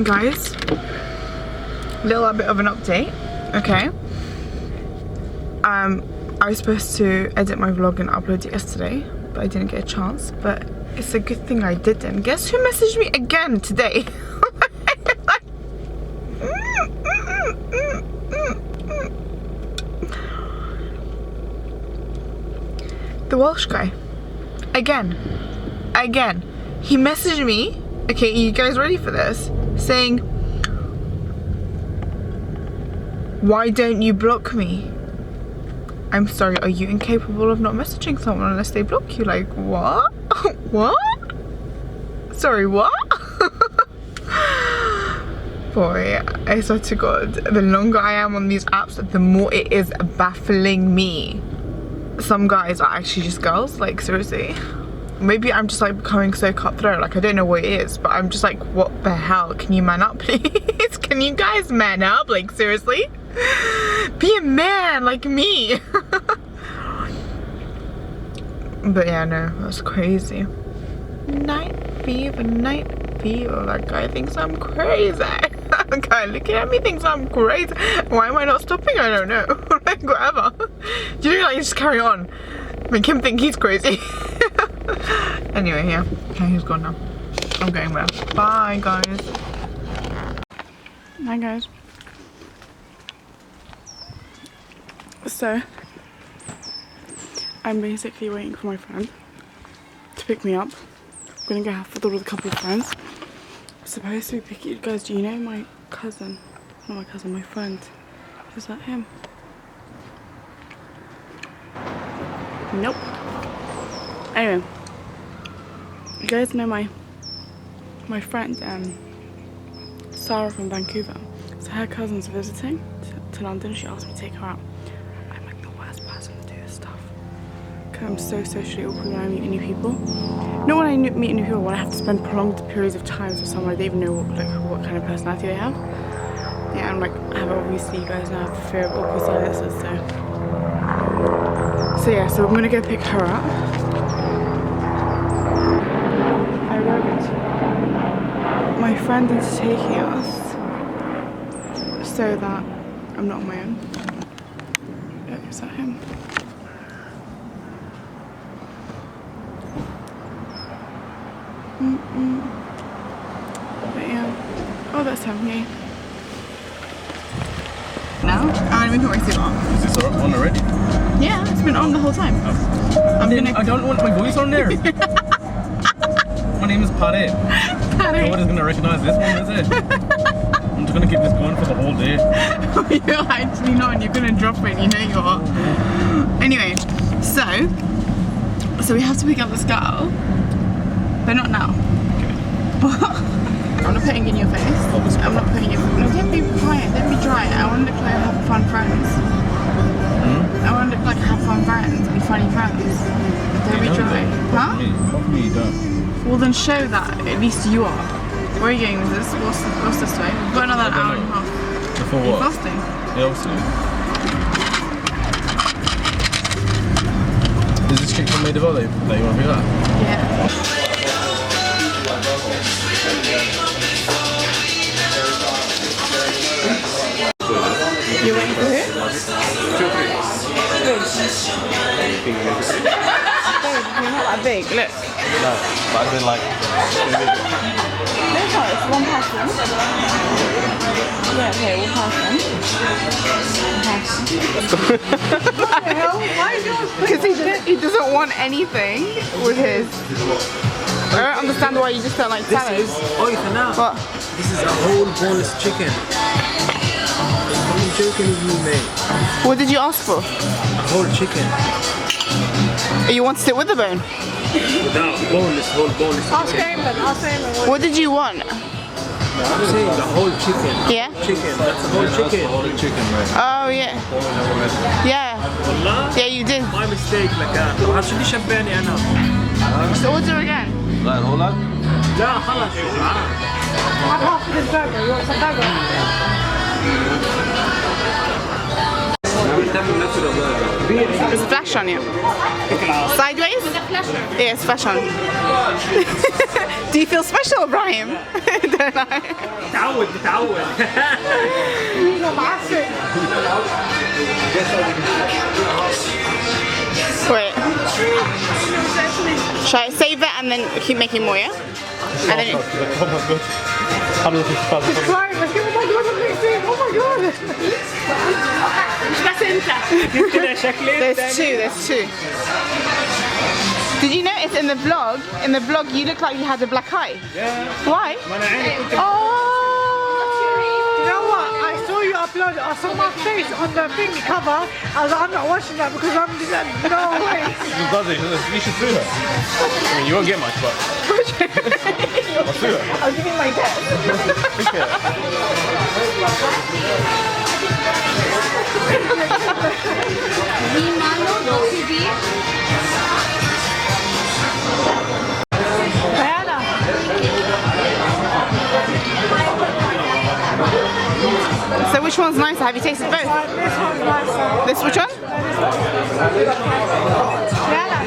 Guys, little bit of an update. Okay, I was supposed to edit my vlog and upload it yesterday, but I didn't get a chance. But it's a good thing I didn't. Guess who messaged me again today? The Welsh guy. Again. He messaged me. Okay, you guys ready for this? Saying, why don't you block me? I'm sorry, are you incapable of not messaging someone unless they block you? Like, what? What? Sorry, what? Boy, I swear to God, the longer I am on these apps, the more it is baffling me. Some guys are actually just girls, like seriously. Maybe I'm just like becoming so cutthroat, like I don't know what it is, but I'm just like, what the hell? Can you man up, please? Can you guys man up? Like seriously? Be a man like me. But yeah, no, that's crazy. Night fever. That guy thinks I'm crazy. That guy looking at me thinks I'm crazy. Why am I not stopping? I don't know. Like whatever. Do you know, like, just carry on. Make him think he's crazy. Anyway, yeah. Okay, he's gone now. I'm going well. Bye, guys. Hi, guys. So, I'm basically waiting for my friend to pick me up. I'm gonna go have football with a couple of friends. I'm supposed to be picking you guys. Do you know my cousin? Not my cousin, my friend. Is that him? Nope. Anyway, you guys know my friend Sarah from Vancouver. So her cousin's visiting to London. She asked me to take her out. I'm like the worst person to do this stuff. Cause I'm so socially awkward when I meet new people. Not when I meet new people, when I have to spend prolonged periods of time with someone I don't even know what kind of personality they have. Yeah, I'm like, I have obviously, you guys know, I have a fear of awkward silences, so yeah, so I'm gonna go pick her up. I wrote my friend is taking us so that I'm not on my own. Oh, is that him? But yeah. Oh, that's him, yeah. Now, I'm gonna put my suit on. Is this on already? Yeah, it's been on the whole time. I don't want my voice on there. My name is Pare. Nobody's gonna recognize this one, is it? I'm just gonna keep this going for the whole day. You're actually not, and you're gonna drop it, you know you are. Anyway, so we have to pick up this girl, but not now. Okay. I'm not putting in your face. I'm not putting in. No, don't be quiet. Don't be dry. I want to look like I have fun friends. I want to look like I have fun friends and funny friends. Don't be dry. Huh? Fuck me, don't. Well, then show that. At least you are. Where are you going with this? What's this way? We've got another hour and a half. For what? Are you fasting? Yeah, obviously. Is this chick from Made of Olive that you want to be that? Yeah. You waiting for who? Babe, you're not that big, look. No, but I've been like... No, it's one person. Yeah, okay, one person. What the hell? Why is yours? Because he doesn't want anything with his... I don't understand why you just don't like salad. What? This is a whole boneless chicken. I'm joking with you, mate. What did you ask for? A whole chicken. You wanted it with the bone? Without boneless, whole boneless. I'll say him. What did you want? I'm saying the whole chicken. Yeah? Chicken, that's a whole chicken. Whole chicken, right? Oh, yeah. Yeah. والله? Yeah, you did. My mistake لكان. طب شو اللي شباني أنا؟ So order again. Right, hold on. لا خلاص. Have half of this burger. You want some burger? بتعمل نفس الوضع. There's a flash on you. Sideways? Yeah, it's flash on. Do you feel special, Brahim? Don't I? تعود تعود. Wait. Should I save it and then keep making more, yeah? And then Right, let's give it my God, I'm mixing. Oh my God. there's two. Did you notice in the vlog you look like you had a black eye? Yeah. Why? Oh! You know what? I saw you upload it. I saw my face on the thing cover. I was like, I'm not watching that because I'm no way. You should sue her. I mean, you won't get much, but I'll sue her. I'll give you my debt. Diana. So which one's nicer? Have you tasted both? This one's nicer. This which one? Diana.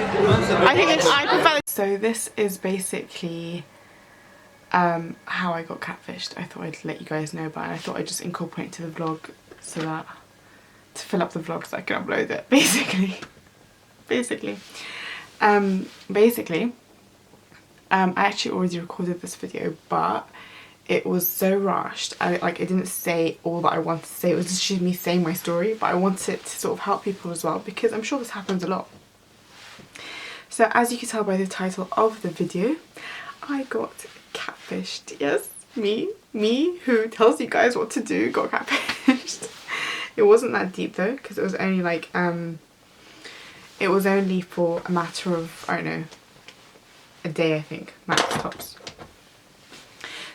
I prefer. So this is basically how I got catfished. I thought I'd let you guys know about it. I thought I'd just incorporate it to the vlog so that to fill up the vlog so I can upload it. I actually already recorded this video, but it was so rushed. It didn't say all that I wanted to say. It was just me saying my story, but I wanted to sort of help people as well because I'm sure this happens a lot. So as you can tell by the title of the video, I got catfished. Yes, me who tells you guys what to do got catfished. It wasn't that deep though, because it was only like it was only for a matter of, I don't know, a day, I think, max tops.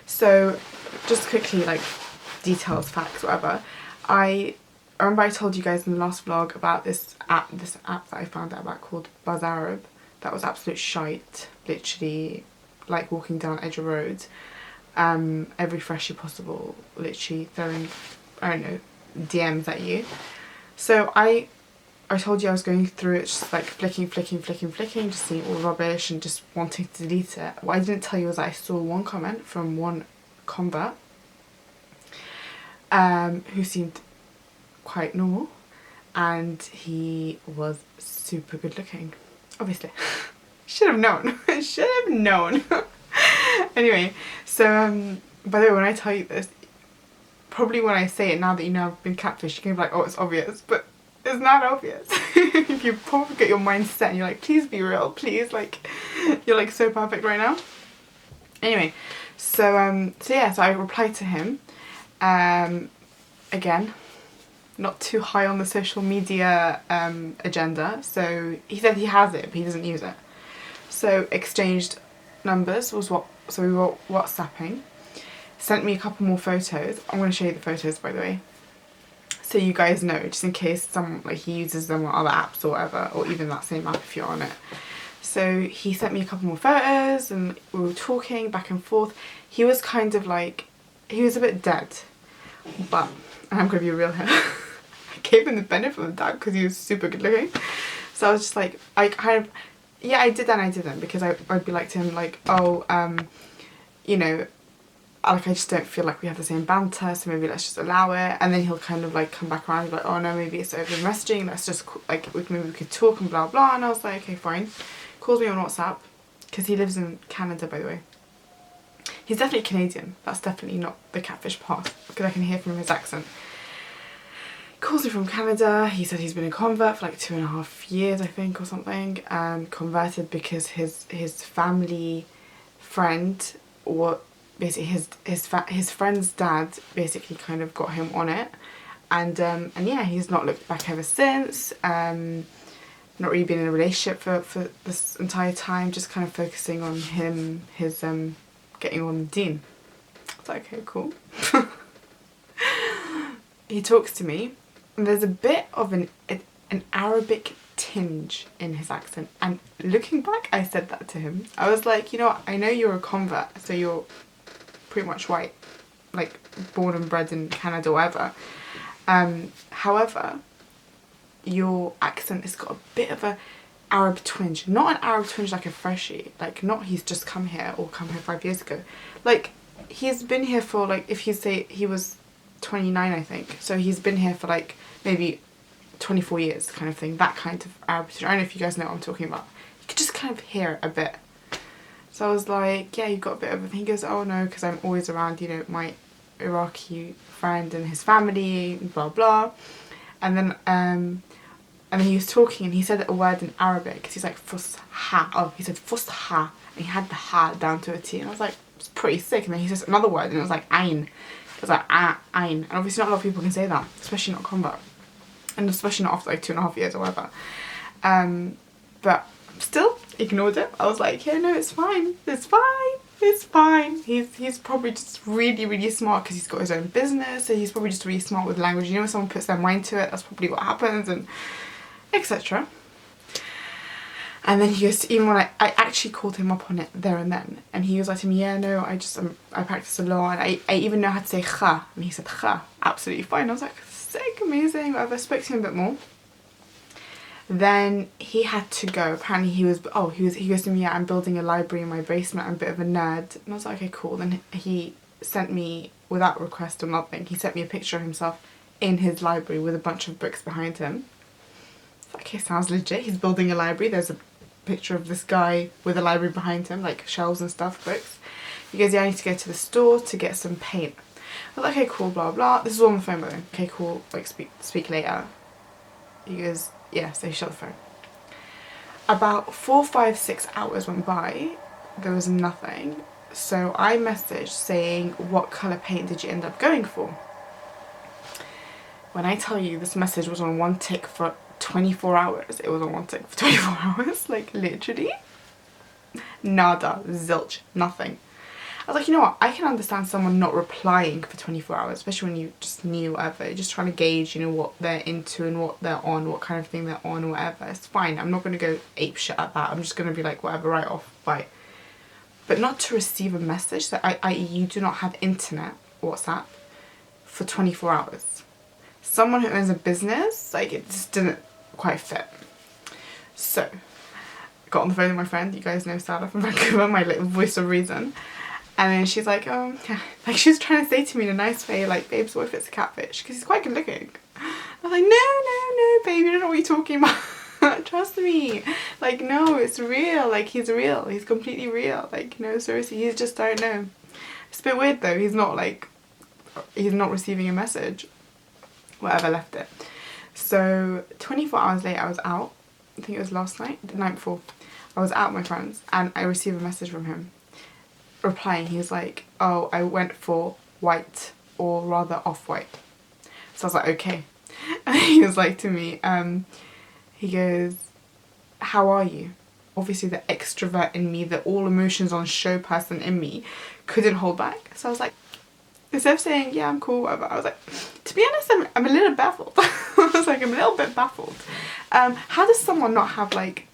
So just quickly, like details, facts, whatever. I remember I told you guys in the last vlog about this app that I found out about called Buzz Arab. That was absolute shite, literally like walking down edge of roads, every freshie possible, literally throwing, I don't know, DMs at you. So I told you I was going through it, just like flicking, just seeing all rubbish and just wanting to delete it. What I didn't tell you was that I saw one comment from one convert who seemed quite normal, and he was super good looking. Obviously. Should have known. Should have known. Anyway, so by the way, when I tell you this, probably when I say it now that you know I've been catfished, you're gonna be like, oh, it's obvious, but it's not obvious. You probably get your mind set and you're like, please be real, please, like you're like so perfect right now. Anyway, so I replied to him. Again, not too high on the social media agenda, so he said he has it but he doesn't use it. So exchanged numbers so we were WhatsApping. Sent me a couple more photos. I'm going to show you the photos, by the way, so you guys know, just in case someone like he uses them on other apps or whatever, or even that same app if you're on it. So he sent me a couple more photos and we were talking back and forth. He was kind of like, he was a bit dead, but I'm going to be real here. I gave him the benefit of the doubt because he was super good looking. So I was just like, I kind of, yeah, I did and I didn't, because I'd be like to him like, oh, you know, like I just don't feel like we have the same banter, so maybe let's just allow it. And then he'll kind of like come back around and be like, oh no, maybe it's over messaging, let's just like maybe we could talk and blah blah. And I was like, okay, fine. Calls me on WhatsApp, because he lives in Canada, by the way. He's definitely Canadian. That's definitely not the catfish part, because I can hear from his accent. Calls me from Canada. He said he's been a convert for like 2.5 years, I think, or something. Converted because his family friend, or basically his friend's dad, basically kind of got him on it, and yeah, he's not looked back ever since. Not really been in a relationship for this entire time, just kind of focusing on him, his getting on with Dean. I was like, okay, cool. He talks to me, and there's a bit of an Arabic tinge in his accent, and looking back, I said that to him. I was like, you know what, I know you're a convert, so you're pretty much white, like born and bred in Canada or whatever. However, your accent has got a bit of a Arab twinge. Not an Arab twinge like a freshie, like not he's just come here or come here 5 years ago. Like he's been here for like, if you say he was 29 I think, so he's been here for like maybe 24 years kind of thing, that kind of Arab twinge. I don't know if you guys know what I'm talking about. You could just kind of hear it a bit. So I was like, yeah, you've got a bit of a thing. He goes, oh no, because I'm always around, you know, my Iraqi friend and his family, blah blah. And then he was talking and he said a word in Arabic because he's like fusha. Oh, he said fusha, and he had the ha down to a T, and I was like, it's pretty sick. And then he says another word and it was like ayn. It was like ayn, and obviously not a lot of people can say that, especially not combat, and especially not after like 2.5 years or whatever. But still ignored it. I was like, yeah, no, it's fine, it's fine, it's fine. He's probably just really, really smart because he's got his own business, so he's probably just really smart with language. You know, when someone puts their mind to it, that's probably what happens, and etc. And then he goes, even when I actually called him up on it there and then, and he was like to me, yeah, no, I practice a lot, and I even know how to say kha, and he said kha, absolutely fine. I was like, sick, amazing, whatever. I spoke to him a bit more. Then he had to go. Apparently he goes to me, yeah, I'm building a library in my basement, I'm a bit of a nerd. And I was like, okay, cool. Then he sent me, without request or nothing, he sent me a picture of himself in his library with a bunch of books behind him. Okay, sounds legit. He's building a library. There's a picture of this guy with a library behind him, like shelves and stuff, books. He goes, yeah, I need to go to the store to get some paint. I was like, okay, cool, blah blah. This is all on the phone by the way. Okay, cool, like speak later. He goes, yeah, so he shut the phone. About 4, 5, 6 hours went by. There was nothing. So I messaged saying, what colour paint did you end up going for? When I tell you this message was on one tick for 24 hours, it was on one tick for 24 hours, like literally. Nada, zilch, nothing. I was like, you know what, I can understand someone not replying for 24 hours, especially when you just knew whatever, you're just trying to gauge, you know, what they're into and what they're on, what kind of thing they're on, whatever. It's fine, I'm not going to go ape shit at that, I'm just going to be like, whatever, right off, bye. But not to receive a message that you do not have internet, WhatsApp, for 24 hours. Someone who owns a business, like, it just didn't quite fit. So, got on the phone with my friend, you guys know Sarah from Vancouver, my little voice of reason. And then she's like, oh, yeah. Like, she was trying to say to me in a nice way, like, babes, what if it's a catfish? Because he's quite good looking. I was like, no, babe, you don't know what you're talking about. Trust me. Like, no, it's real. Like, he's real. He's completely real. Like, no, seriously, you just don't know. It's a bit weird, though. He's not receiving a message. Whatever, left it. So, 24 hours later, I was out. I think it was last night, the night before. I was out with my friends, and I received a message from him. Replying, he was like, oh, I went for white, or rather off-white. So I was like, okay. And he was like to me, he goes, how are you? Obviously the extrovert in me, the all emotions on show person in me couldn't hold back. So I was like, instead of saying, yeah, I'm cool, whatever, I was like, to be honest, I'm a little baffled. I was like, I'm a little bit baffled. How does someone not have like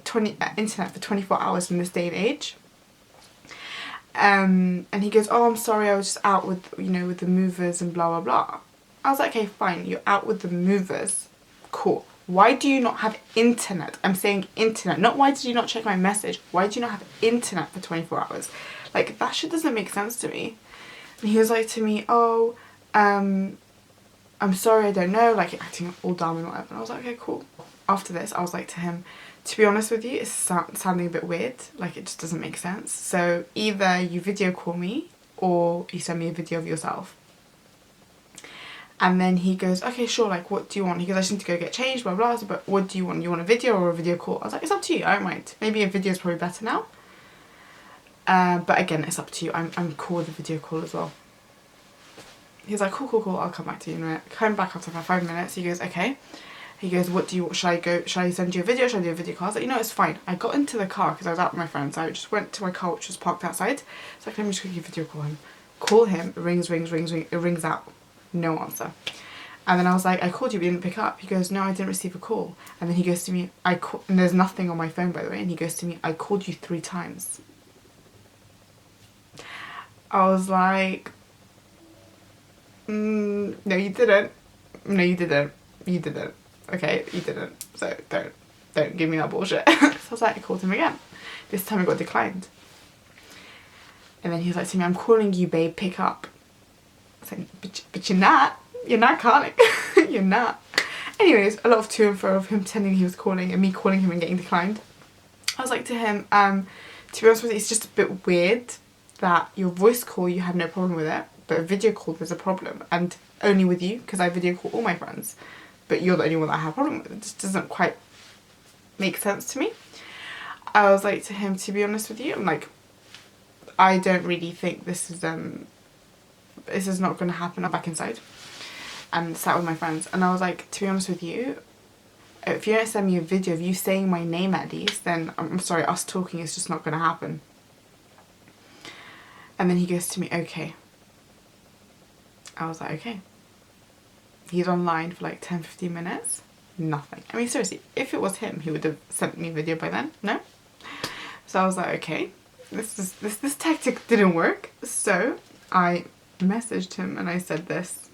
internet for 24 hours in this day and age? And he goes, oh, I'm sorry, I was just out with, you know, with the movers and blah blah blah. I was like, okay, fine, you're out with the movers, cool. Why do you not have internet? I'm saying internet, not why did you not check my message, why do you not have internet for 24 hours? Like, that shit doesn't make sense to me. And he was like to me, oh, I'm sorry, I don't know, like acting all dumb and whatever. And I was like, okay, cool. After this, I was like to him, to be honest with you, it's sounding a bit weird, like it just doesn't make sense. So either you video call me or you send me a video of yourself. And then he goes, okay, sure, like what do you want? He goes, I just need to go get changed, blah blah, but what do you want? You want a video or a video call? I was like, it's up to you, I don't mind. Maybe a video is probably better now. But again, it's up to you. I'm cool with a video call as well. He's like, cool, I'll come back to you in a minute. Come back after about 5 minutes. He goes, okay. He goes, what do you want? Should I send you a video? Should I do a video call? I was like, you know, it's fine. I got into the car because I was out with my friends. So I just went to my car, which was parked outside. So like, let me just quickly video call him. Call him, it rings, it rings out. No answer. And then I was like, I called you, but you didn't pick up. He goes, no, I didn't receive a call. And then he goes to me, and there's nothing on my phone, by the way. And he goes to me, I called you 3 times. I was like, no, you didn't. No, you didn't. You didn't. okay? You didn't, so don't give me that bullshit. So I was like, I called him again. This time I got declined. And then he was like to me, I'm calling you, babe, pick up. I was like, but you're not calling. You're not. Anyways, a lot of to and fro of him pretending he was calling and me calling him and getting declined. I was like to him, to be honest with you, it's just a bit weird that your voice call, you had no problem with it, but a video call there's a problem, and only with you, because I video call all my friends, but you're the only one that I have a problem with. It just doesn't quite make sense to me. I was like to him, to be honest with you, I'm like, I don't really think this is not going to happen. I'm back inside and sat with my friends, and I was like, to be honest with you, if you don't send me a video of you saying my name at least, then I'm sorry, us talking is just not going to happen. And then he goes to me, okay. I was like, okay. He's online for like 10-15 minutes. Nothing. I mean, seriously, if it was him, he would have sent me a video by then. No? So I was like, okay, this tactic didn't work. So I messaged him and I said this.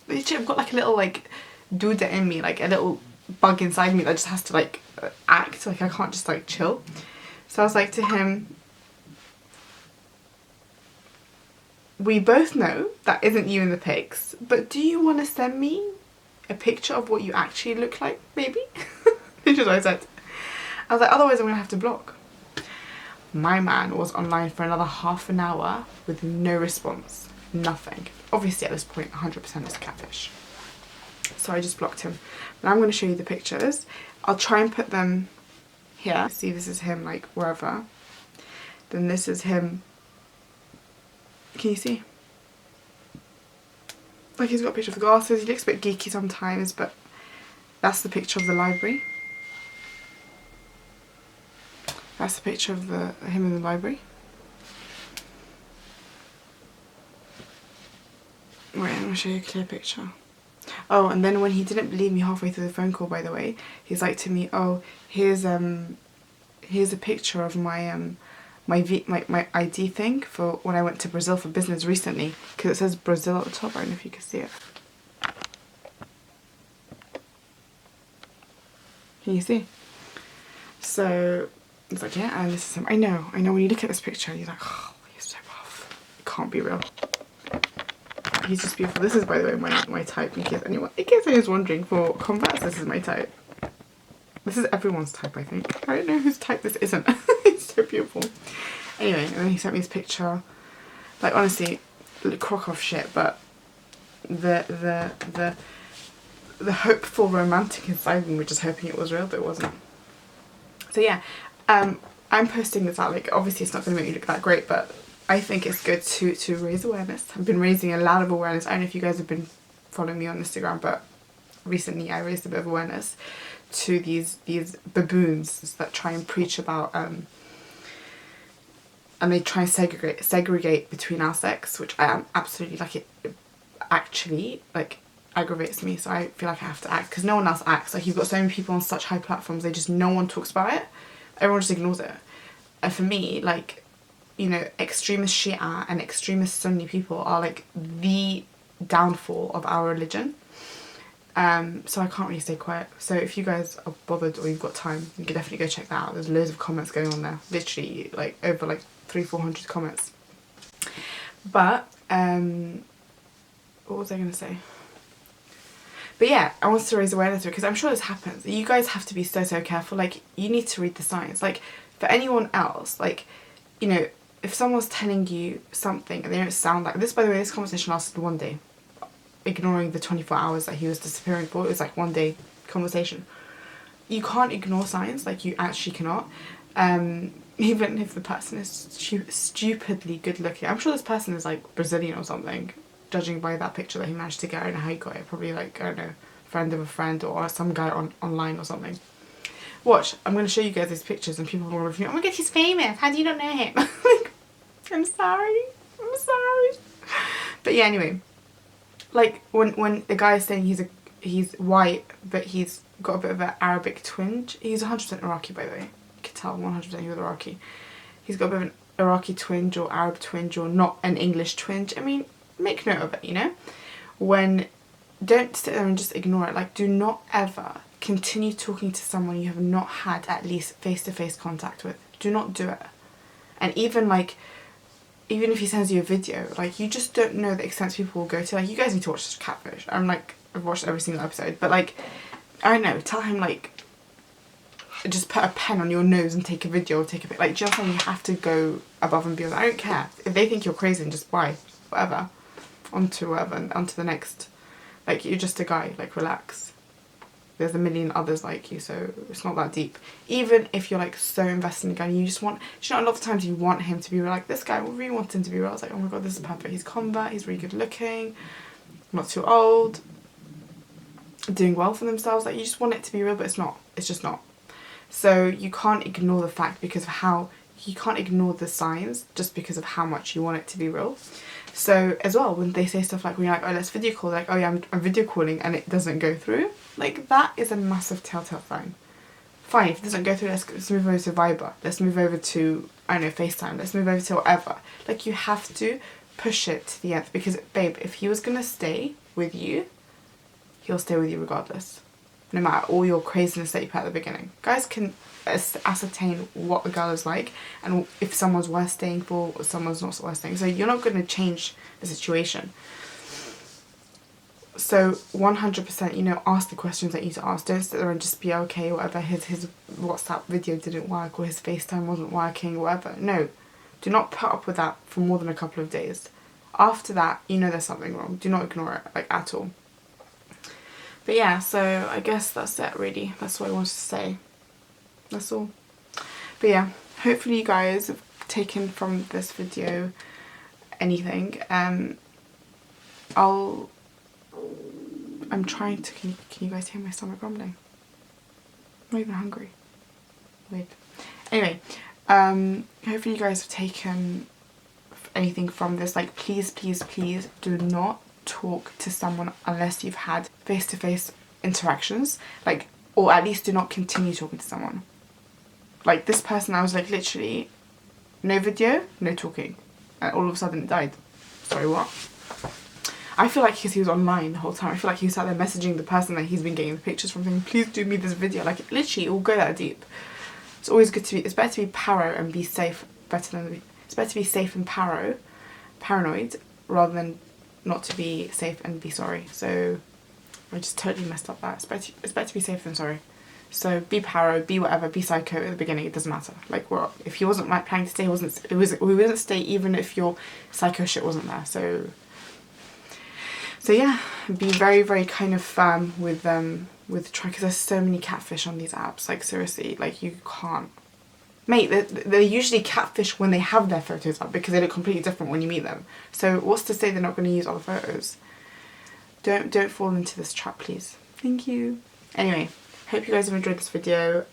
Literally, I've got like a little like duda in me, like a little bug inside me that just has to like act. Like I can't just like chill. So I was like to him, we both know that isn't you in the pics, but do you want to send me a picture of what you actually look like, maybe? Which is what I said. I was like, otherwise I'm going to have to block. My man was online for another half an hour with no response. Nothing. Obviously at this point 100% is catfish. So I just blocked him. Now I'm going to show you the pictures. I'll try and put them here. See, this is him like wherever. Then this is him. Can you see? Like he's got a picture of the glasses. He looks a bit geeky sometimes, but that's the picture of the library. That's the picture of him in the library. Wait, I'm gonna show you a clear picture. Oh, and then when he didn't believe me halfway through the phone call, by the way, he's like to me, oh, here's a picture of my my ID thing for when I went to Brazil for business recently, because it says Brazil at the top. I don't know if you can see it. Can you see? So it's like, yeah, and this is him. I know when you look at this picture you're like, oh, he's so buff. It can't be real. He's just beautiful. This is, by the way, my type, in case anyone's wondering. For Converse, this is my type. This is everyone's type, I think. I don't know whose type this isn't. It's so beautiful. Anyway, and then he sent me this picture. Like, honestly, crock off shit, but the hopeful romantic inside me were just hoping it was real, but it wasn't. So yeah, I'm posting this out. Like, obviously it's not going to make me look that great, but I think it's good to raise awareness. I've been raising a lot of awareness. I don't know if you guys have been following me on Instagram, but recently I raised a bit of awareness to these baboons that try and preach about and they try and segregate between our sex, which I am absolutely like, it actually like aggravates me. So I feel like I have to act because no one else acts. Like, you've got so many people on such high platforms, no one talks about it. Everyone just ignores it. And for me, like, you know, extremist Shia and extremist Sunni people are like the downfall of our religion. So I can't really stay quiet. So if you guys are bothered or you've got time, you can definitely go check that out. There's loads of comments going on there. Literally like over like 300-400 comments. But what was I going to say? But yeah, I wanted to raise awareness because I'm sure this happens. You guys have to be so careful. Like, you need to read the signs. Like, for anyone else, like, you know, if someone's telling you something and they don't sound like this, by the way, this conversation lasted one day. Ignoring the 24 hours that he was disappearing for, it was like one day conversation. You can't ignore signs, like, you actually cannot. Even if the person is stupidly good looking. I'm sure this person is like Brazilian or something, judging by that picture that he managed to get. I don't know how he got it. Probably like, I don't know, friend of a friend or some guy online or something. Watch, I'm going to show you guys these pictures and people will review, oh my god, he's famous, how do you not know him? Like, I'm sorry. But yeah, anyway, like when the guy is saying he's white but he's got a bit of an Arabic twinge. He's 100% Iraqi, by the way. You can tell 100% he was Iraqi. He's got a bit of an Iraqi twinge or Arab twinge or not an English twinge. I mean, make note of it, you know? Don't sit there and just ignore it. Like, do not ever continue talking to someone you have not had at least face-to-face contact with. Do not do it. And even if he sends you a video, like, you just don't know the extent people will go to. Like, you guys need to watch Catfish. I've watched every single episode, but like, I don't know, tell him like, just put a pen on your nose and take a video or take a pic. Like, just you have to go above and beyond. I don't care if they think you're crazy, and just bye, whatever, onto the next. Like, you're just a guy. Like, relax. There's a million others like you, so it's not that deep. Even if you're like so invested in a guy, you just want, you know, a lot of times you want him to be real. Like, this guy, we really want him to be real. I was like, oh my god, this is perfect. He's convert, he's really good looking, not too old, doing well for themselves. Like, you just want it to be real, but it's not. It's just not. So you can't ignore the fact because of how, you can't ignore the signs just because of how much you want it to be real. So as well, when they say stuff like, when you're like, oh, let's video call, like, oh yeah, I'm video calling, and it doesn't go through, like, that is a massive telltale sign. Fine, if it doesn't go through, let's move over to Viber, let's move over to, I don't know, FaceTime, let's move over to whatever. Like, you have to push it to the nth, because babe, if he was gonna stay with you, he'll stay with you regardless, no matter all your craziness that you put at the beginning. Guys can ascertain what a girl is like, and if someone's worth staying for or someone's not worth staying. So you're not going to change the situation. So 100%, you know, ask the questions that you need to ask. Don't sit there and just be okay, whatever, his WhatsApp video didn't work or his FaceTime wasn't working, whatever. No, do not put up with that for more than a couple of days. After that, you know there's something wrong. Do not ignore it, like, at all. But yeah, so I guess that's it, really. That's what I wanted to say. That's all. But yeah, hopefully you guys have taken from this video anything. I'm trying to, can you guys hear my stomach grumbling? I'm not even hungry. Weird. Anyway, hopefully you guys have taken anything from this. Like, please, please, please do not talk to someone unless you've had face-to-face interactions. Like, or at least do not continue talking to someone. Like, this person, I was like, literally, no video, no talking. And all of a sudden it died. Sorry, what? I feel like because he was online the whole time, I feel like he was sat there messaging the person that he's been getting the pictures from, saying, please do me this video. Like, literally, it will go that deep. It's always good to be, it's better to be paro and be safe, it's better to be safe and paranoid, rather than not to be safe and be sorry. So, I just totally messed up that. It's better to be safe than sorry. So be paro, be whatever, be psycho at the beginning. It doesn't matter. Like, well, if he wasn't like planning to stay, we wouldn't stay even if your psycho shit wasn't there. So yeah, be very, very kind of firm with because there's so many catfish on these apps. Like, seriously, like, you can't. Mate, they're usually catfish when they have their photos up because they look completely different when you meet them. So what's to say they're not going to use other photos? Don't fall into this trap, please. Thank you. Anyway. Hope you guys have enjoyed this video.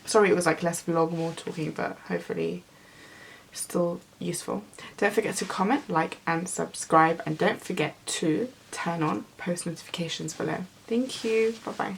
Sorry it was like less vlog, more talking, but hopefully still useful. Don't forget to comment, like and subscribe, and don't forget to turn on post notifications below. Thank you. Bye bye.